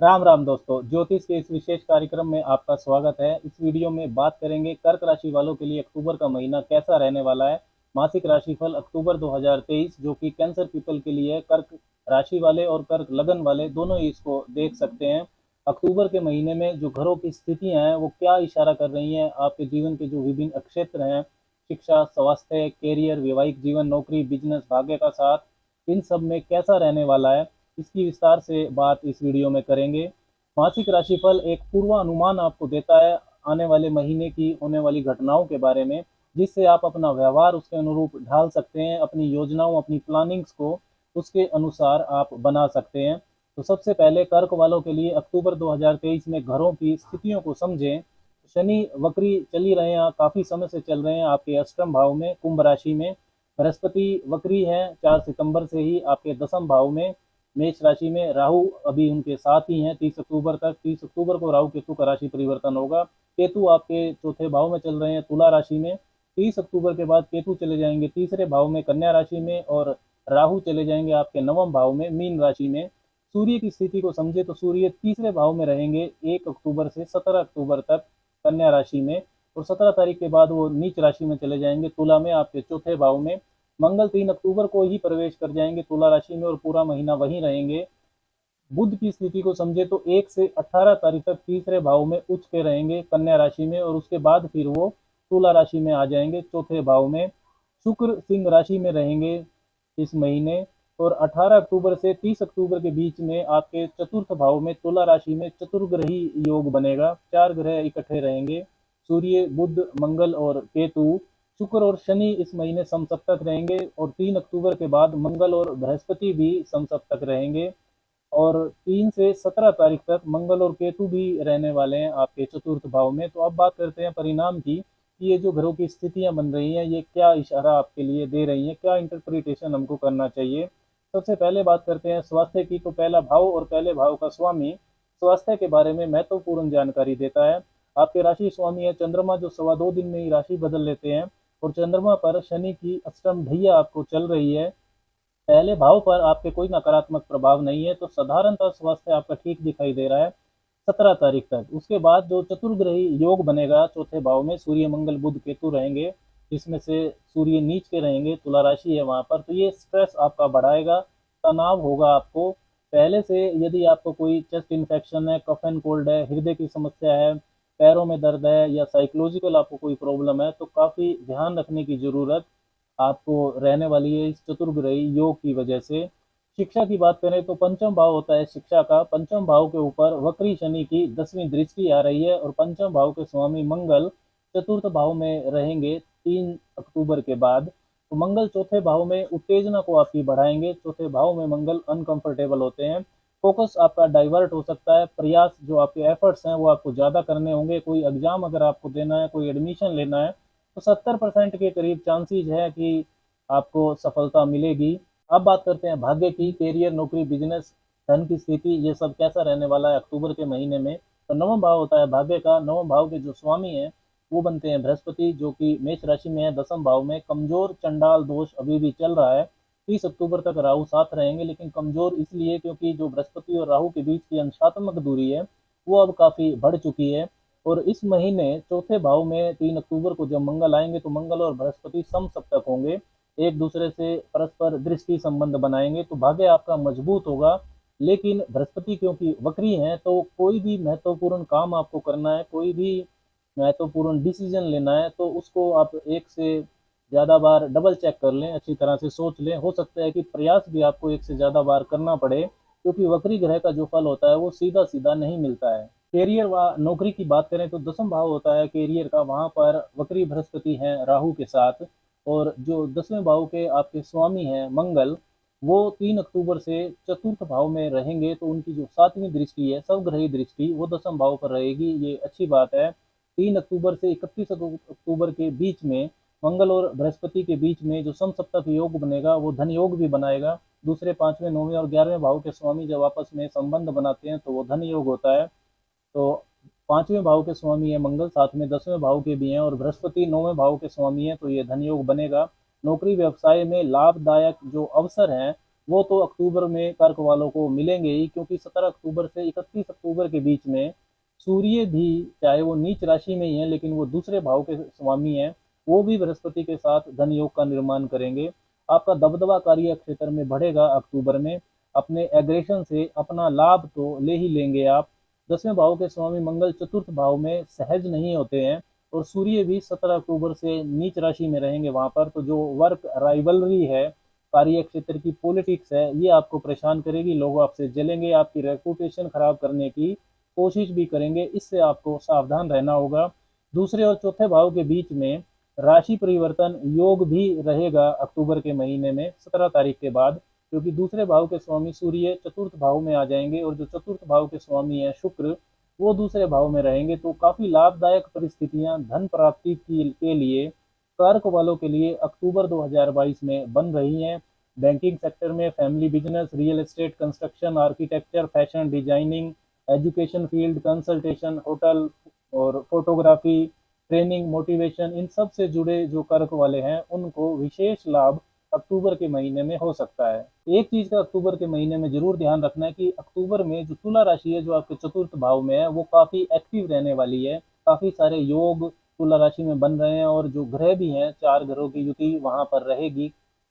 राम राम दोस्तों, ज्योतिष के इस विशेष कार्यक्रम में आपका स्वागत है। इस वीडियो में बात करेंगे कर्क राशि वालों के लिए अक्टूबर का महीना कैसा रहने वाला है। मासिक राशिफल अक्टूबर 2023 जो कि कैंसर पीपल के लिए है। कर्क राशि वाले और कर्क लगन वाले दोनों ही इसको देख सकते हैं। अक्टूबर के महीने में जो घरों की स्थितियां हैं वो क्या इशारा कर रही हैं, आपके जीवन के जो विभिन्न क्षेत्र हैं, शिक्षा, स्वास्थ्य, कैरियर, वैवाहिक जीवन, नौकरी, बिजनेस, भाग्य का साथ, इन सब में कैसा रहने वाला है, इसकी विस्तार से बात इस वीडियो में करेंगे। मासिक राशिफल एक पूर्वानुमान आपको देता है आने वाले महीने की होने वाली घटनाओं के बारे में, जिससे आप अपना व्यवहार उसके अनुरूप ढाल सकते हैं, अपनी योजनाओं, अपनी प्लानिंग्स को उसके अनुसार आप बना सकते हैं। तो सबसे पहले कर्क वालों के लिए अक्टूबर 2023 में घरों की स्थितियों को समझें। शनि वक्री चल ही रहे हैं, काफ़ी समय से चल रहे हैं आपके अष्टम भाव में, कुंभ राशि में। बृहस्पति वक्री है 4 सितंबर से ही आपके दसम भाव में, मेष राशि में। राहु अभी उनके साथ ही हैं 30 अक्टूबर तक। 30 अक्टूबर को राहु केतु का राशि परिवर्तन होगा। केतु आपके चौथे भाव में चल रहे हैं, तुला राशि में। 30 अक्टूबर के बाद केतु चले जाएंगे तीसरे भाव में, कन्या राशि में, और राहु चले जाएंगे आपके नवम भाव में, मीन राशि में। सूर्य की स्थिति को समझे तो सूर्य तीसरे भाव में रहेंगे 1 अक्टूबर से 17 अक्टूबर तक कन्या राशि में, और 17 तारीख के बाद वो नीच राशि में चले जाएंगे, तुला में, आपके चौथे भाव में। मंगल 3 अक्टूबर को ही प्रवेश कर जाएंगे तुला राशि में और पूरा महीना वहीं रहेंगे। बुध की स्थिति को समझे तो 1 से 18 तारीख तक तीसरे भाव में उच्च के रहेंगे कन्या राशि में, और उसके बाद फिर वो तुला राशि में आ जाएंगे चौथे भाव में। शुक्र सिंह राशि में रहेंगे इस महीने, और 18 अक्टूबर से 30 अक्टूबर के बीच में आपके चतुर्थ भाव में तुला राशि में चतुर्ग्रही योग बनेगा। 4 ग्रह इकट्ठे रहेंगे, सूर्य, बुध, मंगल और केतु। शुक्र और शनि इस महीने समसप्तक रहेंगे, और 3 अक्टूबर के बाद मंगल और बृहस्पति भी समसप्तक रहेंगे, और 3 से 17 तारीख तक मंगल और केतु भी रहने वाले हैं आपके चतुर्थ भाव में। तो अब बात करते हैं परिणाम की, कि ये जो घरों की स्थितियां बन रही हैं ये क्या इशारा आपके लिए दे रही हैं, क्या इंटरप्रिटेशन हमको करना चाहिए। सबसे पहले बात करते हैं स्वास्थ्य की। तो पहला भाव और पहले भाव का स्वामी स्वास्थ्य के बारे में महत्वपूर्ण जानकारी देता है। आपके राशि स्वामी है चंद्रमा, जो 2.25 दिन में ही राशि बदल लेते हैं, और चंद्रमा पर शनि की अष्टम ढैया आपको चल रही है। पहले भाव पर आपके कोई नकारात्मक प्रभाव नहीं है, तो साधारणतः स्वास्थ्य आपका ठीक दिखाई दे रहा है 17 तारीख तक। उसके बाद जो चतुर्ग्रही योग बनेगा चौथे भाव में, सूर्य, मंगल, बुध, केतु रहेंगे, जिसमें से सूर्य नीच के रहेंगे, तुला राशि है वहां पर। तो ये स्ट्रेस आपका बढ़ाएगा, तनाव होगा आपको पहले से। यदि आपको कोई चेस्ट इन्फेक्शन है, कफ एंड कोल्ड है, हृदय की समस्या है, पैरों में दर्द है, या साइकोलॉजिकल आपको कोई प्रॉब्लम है, तो काफ़ी ध्यान रखने की ज़रूरत आपको रहने वाली है इस चतुर्ग्रही योग की वजह से। शिक्षा की बात करें तो पंचम भाव होता है शिक्षा का। पंचम भाव के ऊपर वक्री शनि की 10वीं दृष्टि आ रही है, और पंचम भाव के स्वामी मंगल चतुर्थ भाव में रहेंगे 3 अक्टूबर के बाद। तो मंगल चौथे भाव में उत्तेजना को आपकी बढ़ाएंगे। चौथे भाव में मंगल अनकंफर्टेबल होते हैं, फोकस आपका डाइवर्ट हो सकता है। प्रयास जो आपके एफर्ट्स हैं वो आपको ज़्यादा करने होंगे। कोई एग्जाम अगर आपको देना है, कोई एडमिशन लेना है, तो 70% के करीब चांसेस है कि आपको सफलता मिलेगी। अब बात करते हैं भाग्य की। कैरियर, नौकरी, बिजनेस, धन की स्थिति, ये सब कैसा रहने वाला है अक्टूबर के महीने में। तो नवम भाव होता है भाग्य का। नवम भाव के जो स्वामी हैं वो बनते हैं बृहस्पति, जो कि मेष राशि में है, दसम भाव में। कमजोर चंडाल दोष अभी भी चल रहा है। 30 अक्टूबर तक राहु साथ रहेंगे, लेकिन कमजोर इसलिए क्योंकि जो बृहस्पति और राहु के बीच की अंशात्मक दूरी है वो अब काफी बढ़ चुकी है। और इस महीने चौथे भाव में 3 अक्टूबर को जब मंगल आएंगे तो मंगल और बृहस्पति समसप्तक होंगे, एक दूसरे से परस्पर दृष्टि संबंध बनाएंगे, तो भाग्य आपका मजबूत होगा। लेकिन बृहस्पति क्योंकि वक्री हैं, तो कोई भी महत्वपूर्ण काम आपको करना है, कोई भी महत्वपूर्ण डिसीजन लेना है, तो उसको आप एक से ज़्यादा बार डबल चेक कर लें, अच्छी तरह से सोच लें। हो सकता है कि प्रयास भी आपको एक से ज़्यादा बार करना पड़े, क्योंकि वक्री ग्रह का जो फल होता है वो सीधा सीधा नहीं मिलता है। कैरियर व नौकरी की बात करें तो दसम भाव होता है कैरियर का, वहाँ पर वक्री बृहस्पति हैं राहु के साथ, और जो 10वें भाव के आपके स्वामी हैं मंगल, वो 3 अक्टूबर से चतुर्थ भाव में रहेंगे, तो उनकी जो 7वीं दृष्टि है, सर्वग्रही दृष्टि, वो दसम भाव पर रहेगी। ये अच्छी बात है। 3 अक्टूबर से 31 अक्टूबर के बीच में मंगल और बृहस्पति के बीच में जो समसप्तक योग बनेगा वो धन योग भी बनाएगा। दूसरे, 5वें, 9वें और 11वें भाव के स्वामी जब आपस में संबंध बनाते हैं तो वो धन योग होता है। तो 5वें भाव के स्वामी है मंगल, साथ में 10वें भाव के भी हैं, और बृहस्पति 9वें भाव के स्वामी है, तो ये धन योग बनेगा। नौकरी व्यवसाय में लाभदायक जो अवसर हैं वो तो अक्टूबर में कर्क वालों को मिलेंगे ही, क्योंकि 17 अक्टूबर से 31 अक्टूबर के बीच में सूर्य भी, चाहे वो नीच राशि में ही है लेकिन वो दूसरे भाव के स्वामी हैं, वो भी बृहस्पति के साथ धन योग का निर्माण करेंगे। आपका दबदबा कार्य क्षेत्र में बढ़ेगा अक्टूबर में। अपने एग्रेशन से अपना लाभ तो ले ही लेंगे आप। 10वें भाव के स्वामी मंगल चतुर्थ भाव में सहज नहीं होते हैं, और सूर्य भी 17 अक्टूबर से नीच राशि में रहेंगे वहां पर। तो जो वर्क राइवलरी है, कार्य क्षेत्र की पॉलिटिक्स है, ये आपको परेशान करेगी। लोग आपसे जलेंगे, आपकी रेपुटेशन खराब करने की कोशिश भी करेंगे, इससे आपको सावधान रहना होगा। दूसरे और चौथे भाव के बीच में राशि परिवर्तन योग भी रहेगा अक्टूबर के महीने में 17 तारीख के बाद, क्योंकि दूसरे भाव के स्वामी सूर्य चतुर्थ भाव में आ जाएंगे, और जो चतुर्थ भाव के स्वामी है शुक्र, वो दूसरे भाव में रहेंगे। तो काफी लाभदायक परिस्थितियां धन प्राप्ति के लिए कर्क वालों के लिए अक्टूबर 2022 में बन रही हैं। बैंकिंग सेक्टर में, family business, real estate, construction, architecture, fashion designing, education field, consultation, hotel और फोटोग्राफी, ट्रेनिंग, मोटिवेशन, इन सब से जुड़े जो कर्क वाले हैं उनको विशेष लाभ अक्टूबर के महीने में हो सकता है। एक चीज का अक्टूबर के महीने में जरूर ध्यान रखना है कि अक्टूबर में जो तुला राशि है, जो आपके चतुर्थ भाव में है, वो काफी एक्टिव रहने वाली है। काफी सारे योग तुला राशि में बन रहे हैं, और जो ग्रह भी हैं, 4 ग्रहों की युति वहां पर रहेगी।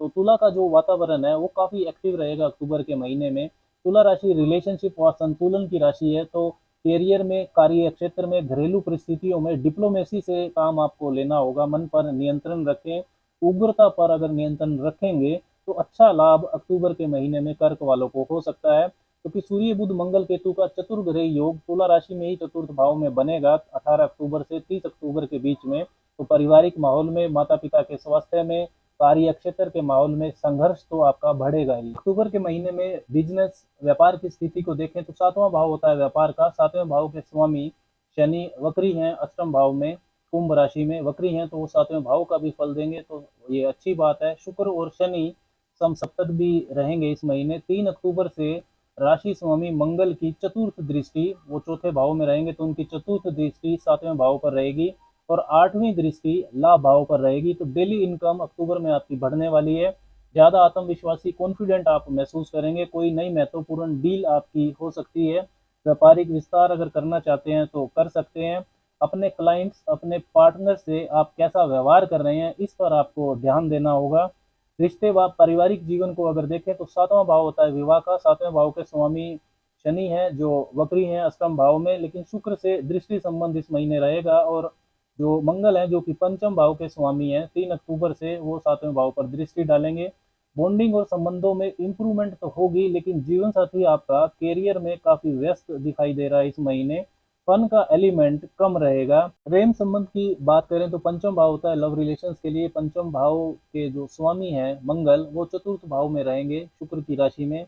तो तुला का जो वातावरण है वो काफी एक्टिव रहेगा अक्टूबर के महीने में। तुला राशि रिलेशनशिप व संतुलन की राशि है, तो करियर में, कार्य क्षेत्र में, घरेलू परिस्थितियों में डिप्लोमेसी से काम आपको लेना होगा। मन पर नियंत्रण रखें, उग्रता पर अगर नियंत्रण रखेंगे तो अच्छा लाभ अक्टूबर के महीने में कर्क वालों को हो सकता है, क्योंकि सूर्य बुध मंगल केतु का चतुर्ग्रह योग तुला राशि में ही चतुर्थ भाव में बनेगा 18 अक्टूबर से 30 अक्टूबर के बीच में। तो पारिवारिक माहौल में, माता पिता के स्वास्थ्य में, कार्य क्षेत्र के माहौल में संघर्ष तो आपका बढ़ेगा ही। अक्टूबर के महीने में बिजनेस, व्यापार की स्थिति को देखें तो 7वां भाव होता है व्यापार का। 7वें भाव के स्वामी शनि वक्री हैं अष्टम भाव में, कुंभ राशि में वक्री हैं, तो वो 7वें भाव का भी फल देंगे, तो ये अच्छी बात है। शुक्र और शनि समसप्तक भी रहेंगे इस महीने। 3 अक्टूबर से राशि स्वामी मंगल की चतुर्थ दृष्टि, वो चौथे भाव में रहेंगे, तो उनकी चतुर्थ दृष्टि 7वें भाव पर रहेगी, और 8वीं दृष्टि लाभ भाव पर रहेगी। तो डेली इनकम अक्टूबर में आपकी बढ़ने वाली है। ज्यादा आत्मविश्वासी, कॉन्फिडेंट आप महसूस करेंगे। कोई नई महत्वपूर्ण डील आपकी हो सकती है। व्यापारिक विस्तार अगर करना चाहते हैं तो कर सकते हैं। अपने क्लाइंट्स, अपने पार्टनर से आप कैसा व्यवहार कर रहे हैं, इस पर आपको ध्यान देना होगा। रिश्ते व पारिवारिक जीवन को अगर देखें तो 7वां भाव होता है विवाह का। 7वें भाव के स्वामी शनि है, जो वक्री हैं अष्टम भाव में, लेकिन शुक्र से दृष्टि संबंध इस महीने रहेगा। और जो मंगल है, जो कि पंचम भाव के स्वामी हैं, 3 अक्टूबर से वो 7वें भाव पर दृष्टि डालेंगे। बॉन्डिंग और संबंधों में इंप्रूवमेंट तो होगी, लेकिन जीवन साथी आपका कैरियर में काफी व्यस्त दिखाई दे रहा है इस महीने। फन का एलिमेंट कम रहेगा। प्रेम संबंध की बात करें तो पंचम भाव होता है लव रिलेशंस के लिए। पंचम भाव के जो स्वामी हैं मंगल, वो चतुर्थ भाव में रहेंगे शुक्र की राशि में।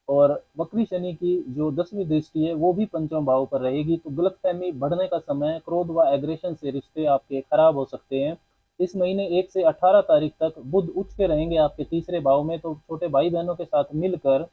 और वक्री शनि की जो 10वीं दृष्टि है वो भी पंचम भाव पर रहेगी। तो गलतफहमी बढ़ने का समय, क्रोध व एग्रेशन से रिश्ते आपके खराब हो सकते हैं। इस महीने 1 से 18 तारीख तक बुध उच्च के रहेंगे आपके तीसरे भाव में। तो छोटे भाई बहनों के साथ मिलकर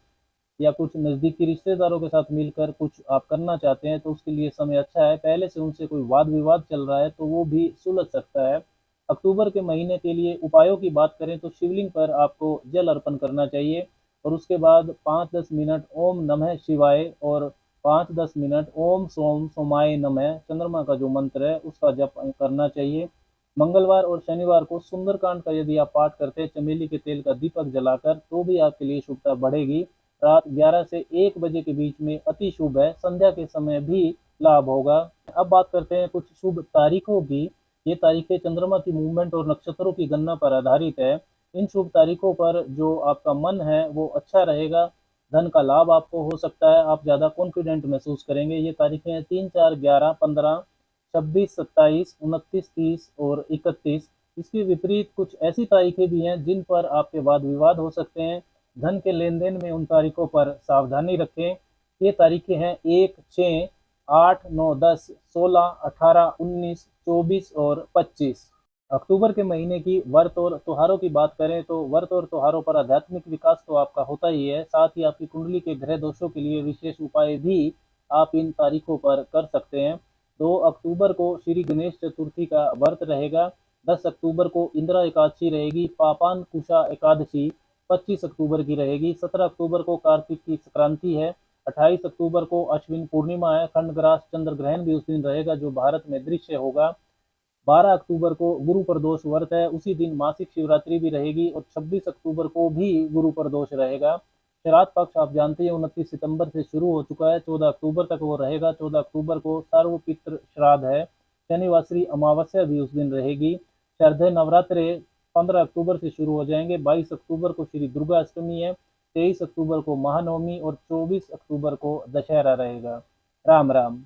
या कुछ नज़दीकी रिश्तेदारों के साथ मिलकर कुछ आप करना चाहते हैं तो उसके लिए समय अच्छा है। पहले से उनसे कोई वाद विवाद चल रहा है तो वो भी सुलझ सकता है। अक्टूबर के महीने के लिए उपायों की बात करें तो शिवलिंग पर आपको जल अर्पण करना चाहिए, और उसके बाद 5-10 मिनट ओम नमः शिवाय और 5-10 मिनट ओम सोम सोमाय नमः, चंद्रमा का जो मंत्र है उसका जप करना चाहिए। मंगलवार और शनिवार को सुंदरकांड का यदि आप पाठ करते हैं चमेली के तेल का दीपक जलाकर, तो भी आपके लिए शुभता बढ़ेगी। रात 11 से 1 बजे के बीच में अति शुभ है, संध्या के समय भी लाभ होगा। अब बात करते हैं कुछ शुभ तारीखों की। ये तारीखें चंद्रमा की मूवमेंट और नक्षत्रों की गणना पर आधारित है। इन शुभ तारीखों पर जो आपका मन है वो अच्छा रहेगा। धन का लाभ आपको हो सकता है, आप ज़्यादा कॉन्फिडेंट महसूस करेंगे। ये तारीखें हैं 3, 4, 11, 15, 26, 27, 29, 30 और 31। इसके विपरीत कुछ ऐसी तारीखें भी हैं जिन पर आपके वाद विवाद हो सकते हैं। धन के लेन देन में उन तारीखों पर सावधानी रखें। ये तारीखें हैं 1, 6, 8, 9, 10, 16, 18, 19, 24 और 25। अक्टूबर के महीने की व्रत और त्योहारों की बात करें तो व्रत और त्योहारों पर आध्यात्मिक विकास तो आपका होता ही है, साथ ही आपकी कुंडली के ग्रह दोषों के लिए विशेष उपाय भी आप इन तारीखों पर कर सकते हैं। 2 अक्टूबर को श्री गणेश चतुर्थी का व्रत रहेगा। 10 अक्टूबर को इंदिरा एकादशी रहेगी। पापान कुशा एकादशी 25 अक्टूबर की रहेगी। 17 अक्टूबर को कार्तिक की संक्रांति है। 28 अक्टूबर को अश्विन पूर्णिमा है। खंडग्रास चंद्र ग्रहण भी उस दिन रहेगा जो भारत में दृश्य होगा। 12 अक्टूबर को गुरु प्रदोष व्रत है, उसी दिन मासिक शिवरात्रि भी रहेगी। और 26 अक्टूबर को भी गुरु प्रदोष रहेगा। श्राद्ध पक्ष आप जानते हैं 29 सितंबर से शुरू हो चुका है, 14 अक्टूबर तक वो रहेगा। 14 अक्टूबर को सर्वपितृ श्राद्ध है। शनिवासरी अमावस्या भी उस दिन रहेगी। शारदीय नवरात्रे 15 अक्टूबर से शुरू हो जाएंगे। 22 अक्टूबर को श्री दुर्गा अष्टमी है। 23 अक्टूबर को महानवमी और 24 अक्टूबर को दशहरा रहेगा। राम राम।